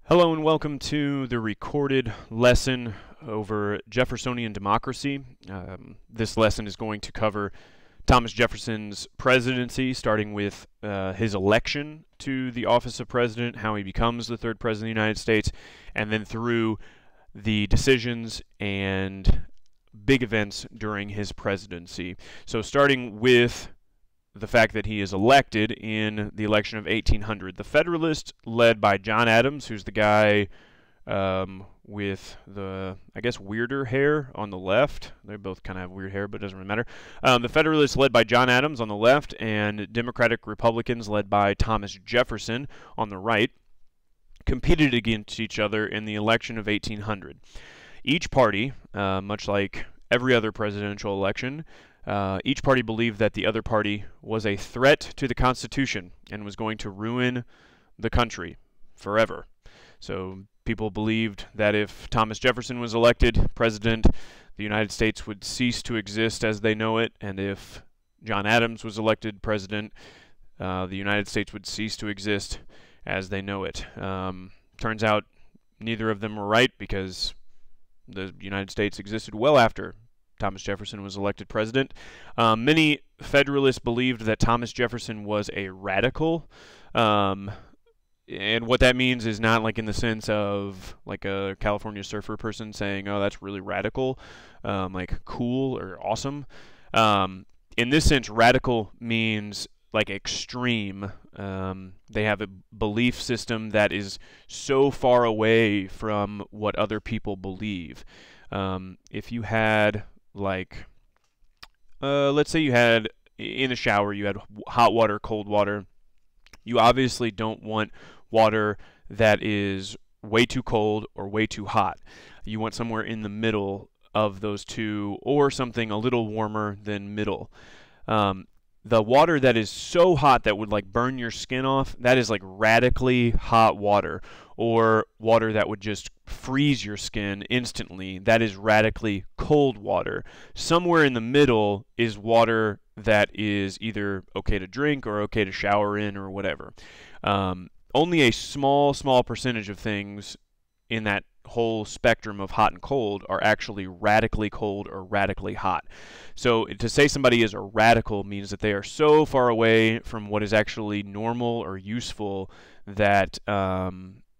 Hello and welcome to the recorded lesson over Jeffersonian democracy. This lesson is going to cover Thomas Jefferson's presidency, starting with his election to the office of president, how he becomes the third president of the United States, and then through the decisions and big events during his presidency. So starting with the fact that he is elected in the election of 1800. The Federalists, led by John Adams, who's the guy with the, I guess, weirder hair on the left. They both kind of have weird hair, but it doesn't really matter. The Federalists, led by John Adams on the left, and Democratic Republicans, led by Thomas Jefferson on the right, competed against each other in the election of 1800. Each party, much like every other presidential election, each party believed that the other party was a threat to the Constitution and was going to ruin the country forever. So people believed that if Thomas Jefferson was elected president, the United States would cease to exist as they know it, and if John Adams was elected president, the United States would cease to exist as they know it. Turns out neither of them were right, because the United States existed well after Thomas Jefferson was elected president. Many Federalists believed that Thomas Jefferson was a radical, and what that means is not like in the sense of like a California surfer person saying, "Oh, that's really radical," like cool or awesome. In this sense, radical means like extreme. They have a belief system that is so far away from what other people believe. If you had let's say you had in a shower, you had hot water, cold water. You obviously don't want water that is way too cold or way too hot. You want somewhere in the middle of those two, or something a little warmer than middle. The water that is so hot that would like burn your skin off, that is like radically hot water. Or water that would just freeze your skin instantly, that is radically cold water. Somewhere in the middle is water that is either okay to drink or okay to shower in or whatever. Only a small percentage of things in that whole spectrum of hot and cold are actually radically cold or radically hot. So to say somebody is a radical means that they are so far away from what is actually normal or useful that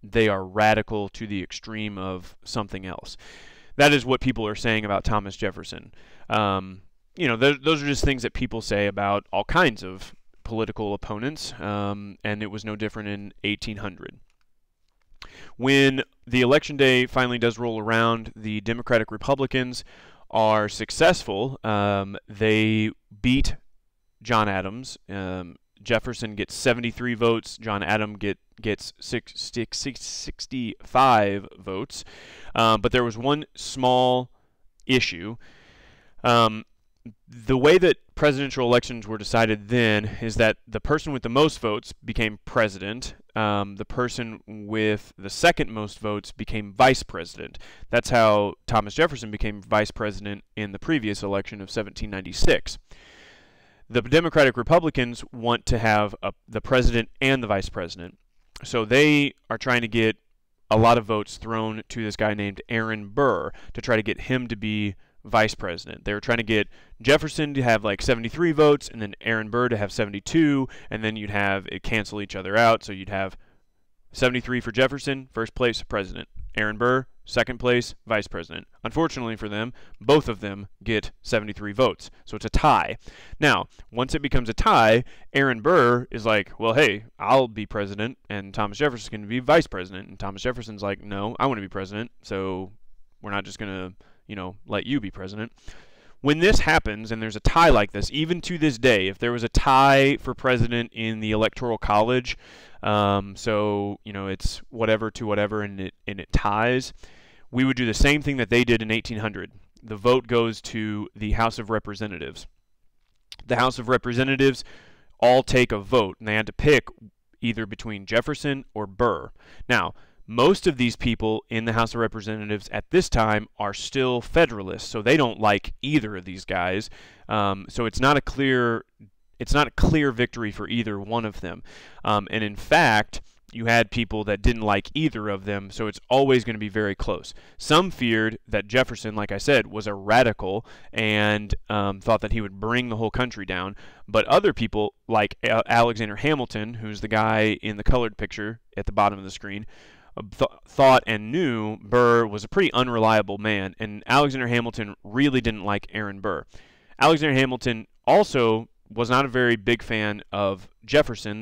they are radical to the extreme of something else. That is what people are saying about Thomas Jefferson. You know, those are just things that people say about all kinds of political opponents, and it was no different in 1800. When the election day finally does roll around, the Democratic Republicans are successful. They beat John Adams. Jefferson gets 73 votes. John Adams gets 65 votes. But there was one small issue. The way that presidential elections were decided then is that the person with the most votes became president. The person with the second most votes became vice president. That's how Thomas Jefferson became vice president in the previous election of 1796. The Democratic Republicans want to have the president and the vice president. So they are trying to get a lot of votes thrown to this guy named Aaron Burr to try to get him to be vice president. They were trying to get Jefferson to have like 73 votes and then Aaron Burr to have 72, and then you'd have it cancel each other out. So you'd have 73 for Jefferson, first place, president. Aaron Burr, second place, vice president. Unfortunately for them, both of them get 73 votes. So it's a tie. Now, once it becomes a tie, Aaron Burr is like, well, hey, I'll be president, and Thomas Jefferson can be vice president. And Thomas Jefferson's like, no, I want to be president, so we're not just going to, let you be president. When this happens, and there's a tie like this, even to this day, if there was a tie for president in the Electoral College, so, it's whatever to whatever, and it ties, we would do the same thing that they did in 1800. The vote goes to the House of Representatives. The House of Representatives all take a vote, and they had to pick either between Jefferson or Burr. Now, most of these people in the House of Representatives at this time are still Federalists, so they don't like either of these guys. So it's not a clear victory for either one of them. And in fact, you had people that didn't like either of them, so it's always going to be very close. Some feared that Jefferson, like I said, was a radical and thought that he would bring the whole country down, but other people, like Alexander Hamilton, who's the guy in the colored picture at the bottom of the screen, thought and knew Burr was a pretty unreliable man, and Alexander Hamilton really didn't like Aaron Burr. Alexander Hamilton also was not a very big fan of Jefferson.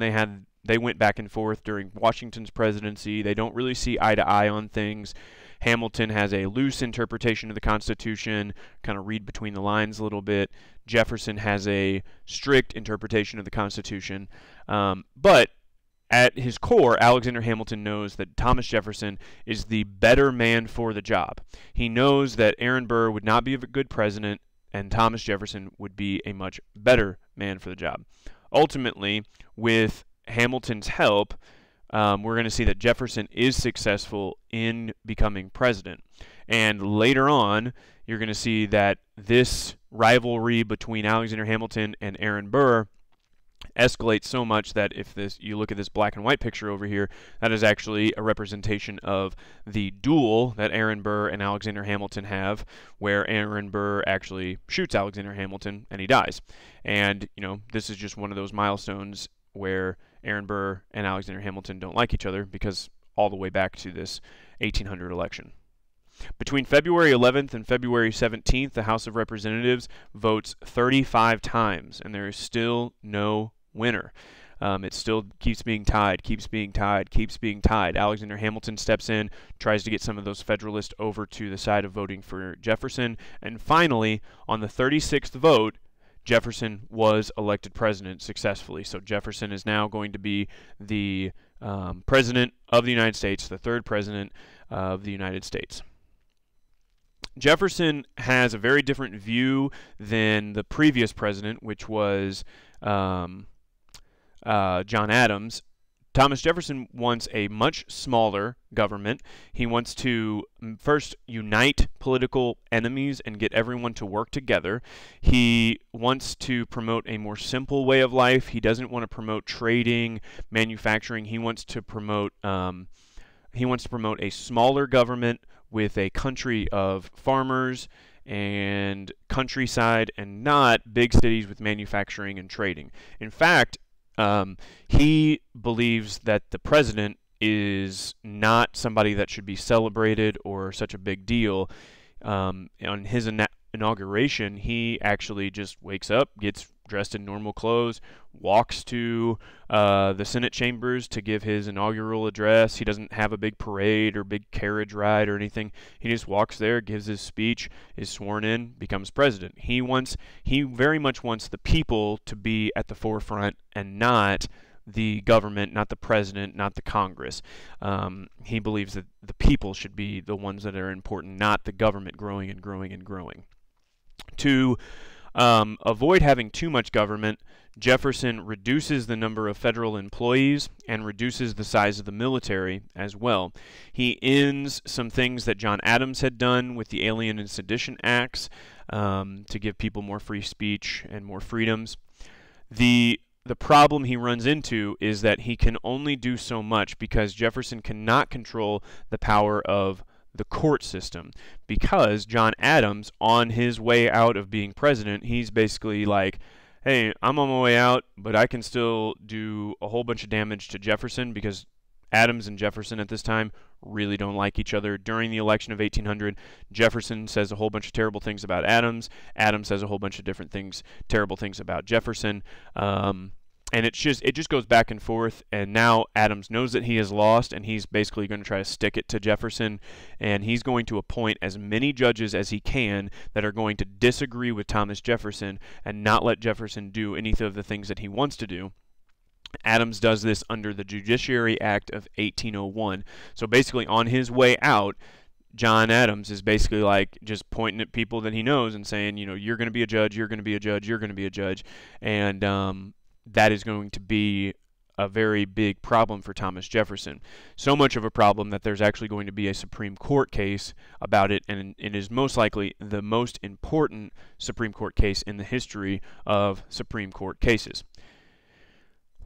They went back and forth during Washington's presidency. They don't really see eye to eye on things. Hamilton has a loose interpretation of the Constitution, kind of read between the lines a little bit. Jefferson has a strict interpretation of the Constitution. But at his core, Alexander Hamilton knows that Thomas Jefferson is the better man for the job. He knows that Aaron Burr would not be a good president, and Thomas Jefferson would be a much better man for the job. Ultimately, with Hamilton's help, we're going to see that Jefferson is successful in becoming president. And later on, you're going to see that this rivalry between Alexander Hamilton and Aaron Burr escalates so much that if you look at this black and white picture over here, that is actually a representation of the duel that Aaron Burr and Alexander Hamilton have, where Aaron Burr actually shoots Alexander Hamilton and he dies. And, this is just one of those milestones where Aaron Burr and Alexander Hamilton don't like each other, because all the way back to this 1800 election. Between February 11th and February 17th, the House of Representatives votes 35 times, and there is still no winner. It still keeps being tied, keeps being tied, keeps being tied. Alexander Hamilton steps in, tries to get some of those Federalists over to the side of voting for Jefferson, and finally, on the 36th vote, Jefferson was elected president successfully. So Jefferson is now going to be the president of the United States, the third president of the United States. Jefferson has a very different view than the previous president, which was John Adams. Thomas Jefferson wants a much smaller government. He wants to first unite political enemies and get everyone to work together. He wants to promote a more simple way of life. He doesn't want to promote trading, manufacturing. He wants to promote a smaller government with a country of farmers and countryside, and not big cities with manufacturing and trading. In fact, he believes that the president is not somebody that should be celebrated or such a big deal. On his inauguration, he actually just wakes up, gets dressed in normal clothes, walks to the Senate chambers to give his inaugural address. He doesn't have a big parade or big carriage ride or anything. He just walks there, gives his speech, is sworn in, becomes president. He very much wants the people to be at the forefront and not the government, not the president, not the Congress. He believes that the people should be the ones that are important, not the government growing and growing and growing. To avoid having too much government, Jefferson reduces the number of federal employees and reduces the size of the military as well. He ends some things that John Adams had done with the Alien and Sedition Acts to give people more free speech and more freedoms. The problem he runs into is that he can only do so much because Jefferson cannot control the power of the court system, because John Adams, on his way out of being president, he's basically like, hey, I'm on my way out, but I can still do a whole bunch of damage to Jefferson, because Adams and Jefferson at this time really don't like each other. During the election of 1800, Jefferson says a whole bunch of terrible things about Adams. Adams says a whole bunch of different things, terrible things about Jefferson. And it just goes back and forth, and now Adams knows that he has lost, and he's basically going to try to stick it to Jefferson, and he's going to appoint as many judges as he can that are going to disagree with Thomas Jefferson and not let Jefferson do any of the things that he wants to do. Adams does this under the Judiciary Act of 1801. So basically, on his way out, John Adams is basically like just pointing at people that he knows and saying, you're going to be a judge, you're going to be a judge, you're going to be a judge, and that is going to be a very big problem for Thomas Jefferson. So much of a problem that there's actually going to be a Supreme Court case about it, and it is most likely the most important Supreme Court case in the history of Supreme Court cases.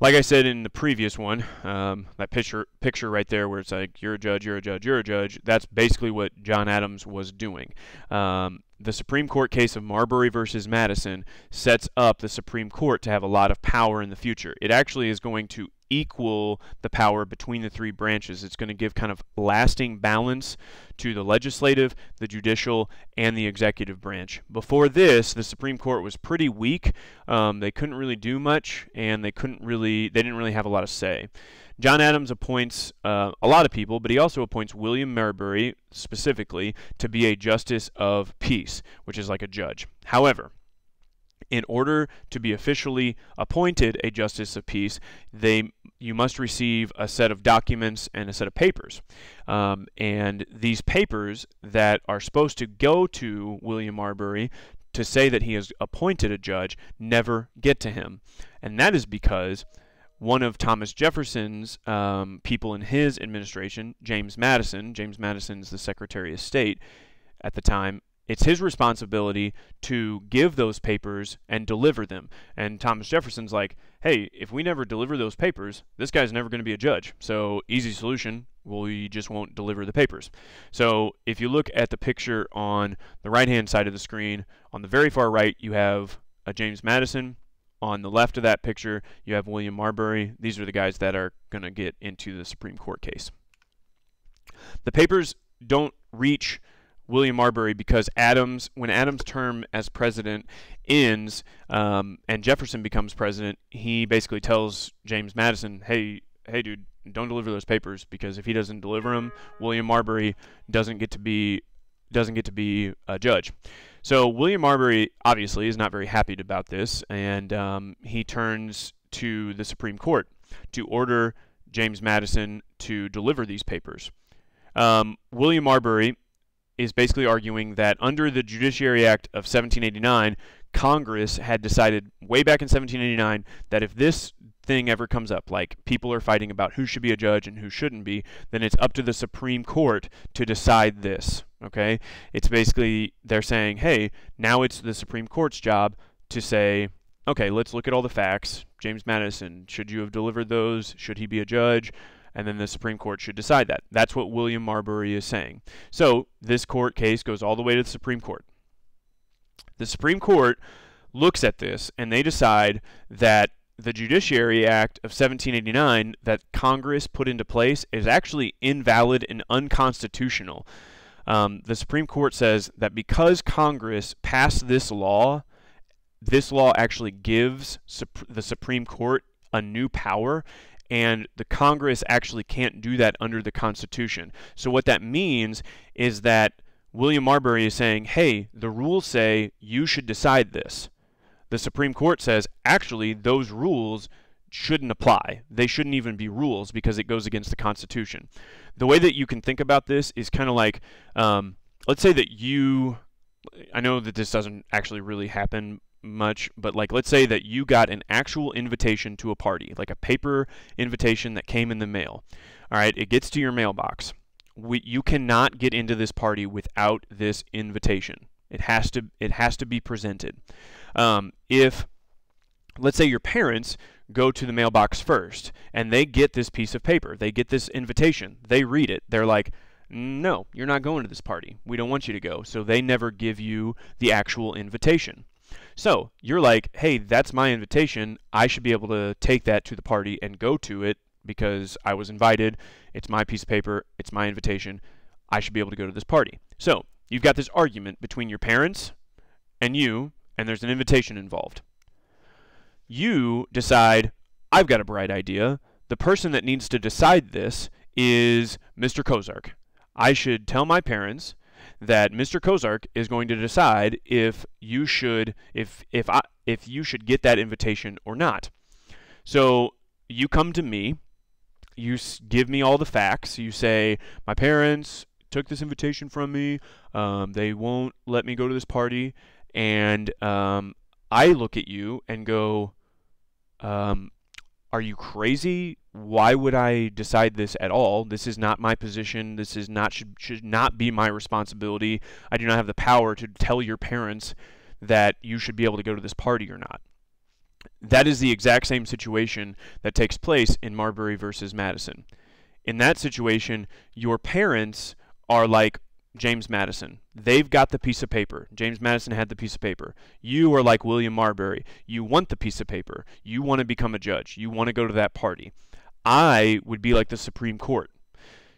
Like I said in the previous one, that picture right there where it's like, you're a judge, you're a judge, you're a judge, that's basically what John Adams was doing. The Supreme Court case of Marbury versus Madison sets up the Supreme Court to have a lot of power in the future. It actually is going to equal the power between the three branches. It's going to give kind of lasting balance to the legislative, the judicial, and the executive branch. Before this, the Supreme Court was pretty weak. They couldn't really do much, and they didn't really have a lot of say. John Adams appoints a lot of people, but he also appoints William Marbury specifically to be a justice of peace, which is like a judge. However, in order to be officially appointed a justice of peace, you must receive a set of documents and a set of papers. And these papers that are supposed to go to William Marbury to say that he has appointed a judge never get to him. And that is because one of Thomas Jefferson's people in his administration, James Madison's the Secretary of State at the time, it's his responsibility to give those papers and deliver them. And Thomas Jefferson's like, hey, if we never deliver those papers, this guy's never going to be a judge. So easy solution, we just won't deliver the papers. So if you look at the picture on the right-hand side of the screen, on the very far right, you have James Madison. On the left of that picture, you have William Marbury. These are the guys that are going to get into the Supreme Court case. The papers don't reach William Marbury because when Adams' term as president ends and Jefferson becomes president, he basically tells James Madison, hey dude, don't deliver those papers, because if he doesn't deliver them, William Marbury doesn't get to be a judge. So William Marbury obviously is not very happy about this, and he turns to the Supreme Court to order James Madison to deliver these papers. William Marbury is basically arguing that under the Judiciary Act of 1789, Congress had decided way back in 1789 that if this thing ever comes up, like people are fighting about who should be a judge and who shouldn't be, then it's up to the Supreme Court to decide this, okay? It's basically, they're saying, hey, now it's the Supreme Court's job to say, okay, let's look at all the facts. James Madison, should you have delivered those? Should he be a judge? And then the Supreme Court should decide that. That's what William Marbury is saying. So this court case goes all the way to the Supreme Court. The Supreme Court looks at this, and they decide that the Judiciary Act of 1789 that Congress put into place is actually invalid and unconstitutional. The Supreme Court says that because Congress passed this law actually gives the Supreme Court a new power, and the Congress actually can't do that under the Constitution. So what that means is that William Marbury is saying, hey, the rules say you should decide this. The Supreme Court says, actually, those rules shouldn't apply. They shouldn't even be rules because it goes against the Constitution. The way that you can think about this is kind of like, let's say that I know that this doesn't actually really happen much, but like let's say that you got an actual invitation to a party, like a paper invitation that came in the mail. All right, it gets to your mailbox. You cannot get into this party without this invitation. It has to be presented. If let's say your parents go to the mailbox first and they get this piece of paper, they get this invitation, they read it, they're like, no, you're not going to this party. We don't want you to go. So they never give you the actual invitation. So you're like, hey, that's my invitation. I should be able to take that to the party and go to it because I was invited. It's my piece of paper. It's my invitation. I should be able to go to this party. So you've got this argument between your parents and you, and there's an invitation involved. You decide, I've got a bright idea. The person that needs to decide this is Mr. Kosark. I should tell my parents that Mr. Kosark is going to decide if you should get that invitation or not. So you come to me, you give me all the facts. You say, my parents took this invitation from me. They won't let me go to this party. And I look at you and go, are you crazy? Why would I decide this at all? This is not my position. This is not should not be my responsibility. I do not have the power to tell your parents that you should be able to go to this party or not. That is the exact same situation that takes place in Marbury versus Madison. In that situation, your parents are like James Madison. They've got the piece of paper. James Madison had the piece of paper. You are like William Marbury. You want the piece of paper. You want to become a judge. You want to go to that party. I would be like the Supreme Court.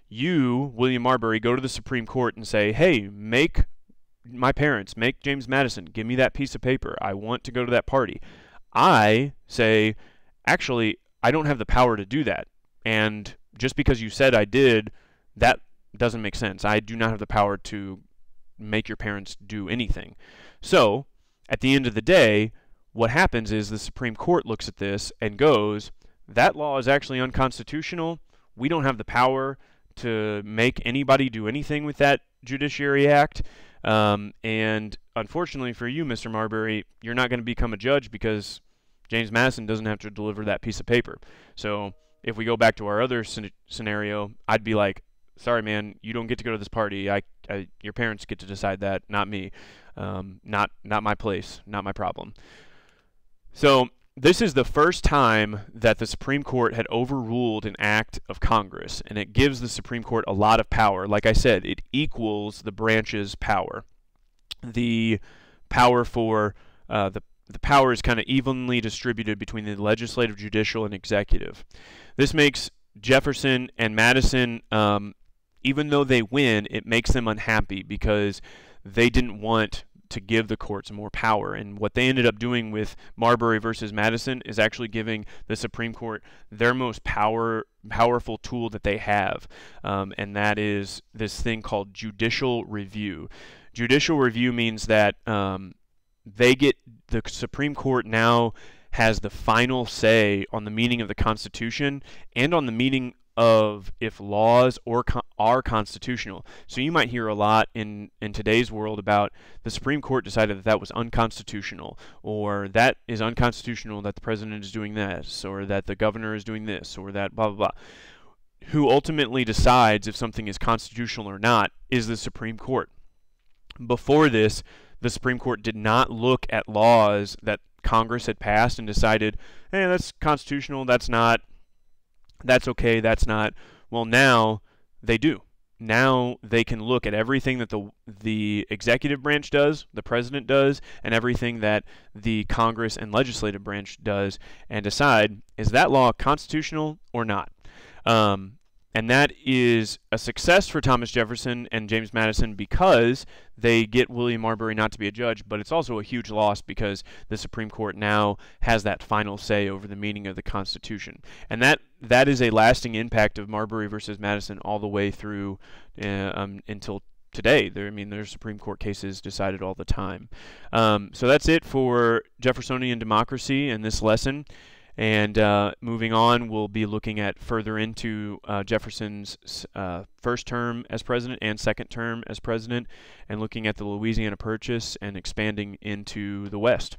You, William Marbury, go to the Supreme Court and say, hey, make my parents, make James Madison, give me that piece of paper. I want to go to that party. I say, actually, I don't have the power to do that. And just because you said I did, that doesn't make sense. I do not have the power to make your parents do anything. So, at the end of the day, what happens is the Supreme Court looks at this and goes, that law is actually unconstitutional. We don't have the power to make anybody do anything with that Judiciary Act. And unfortunately for you, Mr. Marbury, you're not going to become a judge because James Madison doesn't have to deliver that piece of paper. So if we go back to our other scenario, I'd be like, sorry, man, you don't get to go to this party. Your parents get to decide that, not me. Not my place, not my problem. So this is the first time that the Supreme Court had overruled an act of Congress, and it gives the Supreme Court a lot of power. Like I said, it equals the branch's power. The power for the power is kind of evenly distributed between the legislative, judicial, and executive. This makes Jefferson and Madison, even though they win, it makes them unhappy because they didn't want to give the courts more power. And what they ended up doing with Marbury versus Madison is actually giving the Supreme Court their most powerful tool that they have, and that is this thing called judicial review. Judicial review means that the Supreme Court now has the final say on the meaning of the Constitution and on the meaning of if laws are constitutional. So you might hear a lot in today's world about the Supreme Court decided that that was unconstitutional, or that is unconstitutional that the president is doing this, or that the governor is doing this, or that blah, blah, blah. Who ultimately decides if something is constitutional or not is the Supreme Court. Before this, the Supreme Court did not look at laws that Congress had passed and decided, hey, that's constitutional, that's not, that's okay, that's not. Well, now they do. Now they can look at everything that the executive branch does, the president does, and everything that the Congress and legislative branch does, and decide, is that law constitutional or not? And that is a success for Thomas Jefferson and James Madison because they get William Marbury not to be a judge, but it's also a huge loss because the Supreme Court now has that final say over the meaning of the Constitution. And that is a lasting impact of Marbury versus Madison all the way through until today. There's Supreme Court cases decided all the time. So that's it for Jeffersonian democracy in this lesson. And moving on, we'll be looking at further into Jefferson's first term as president and second term as president, and looking at the Louisiana Purchase and expanding into the West.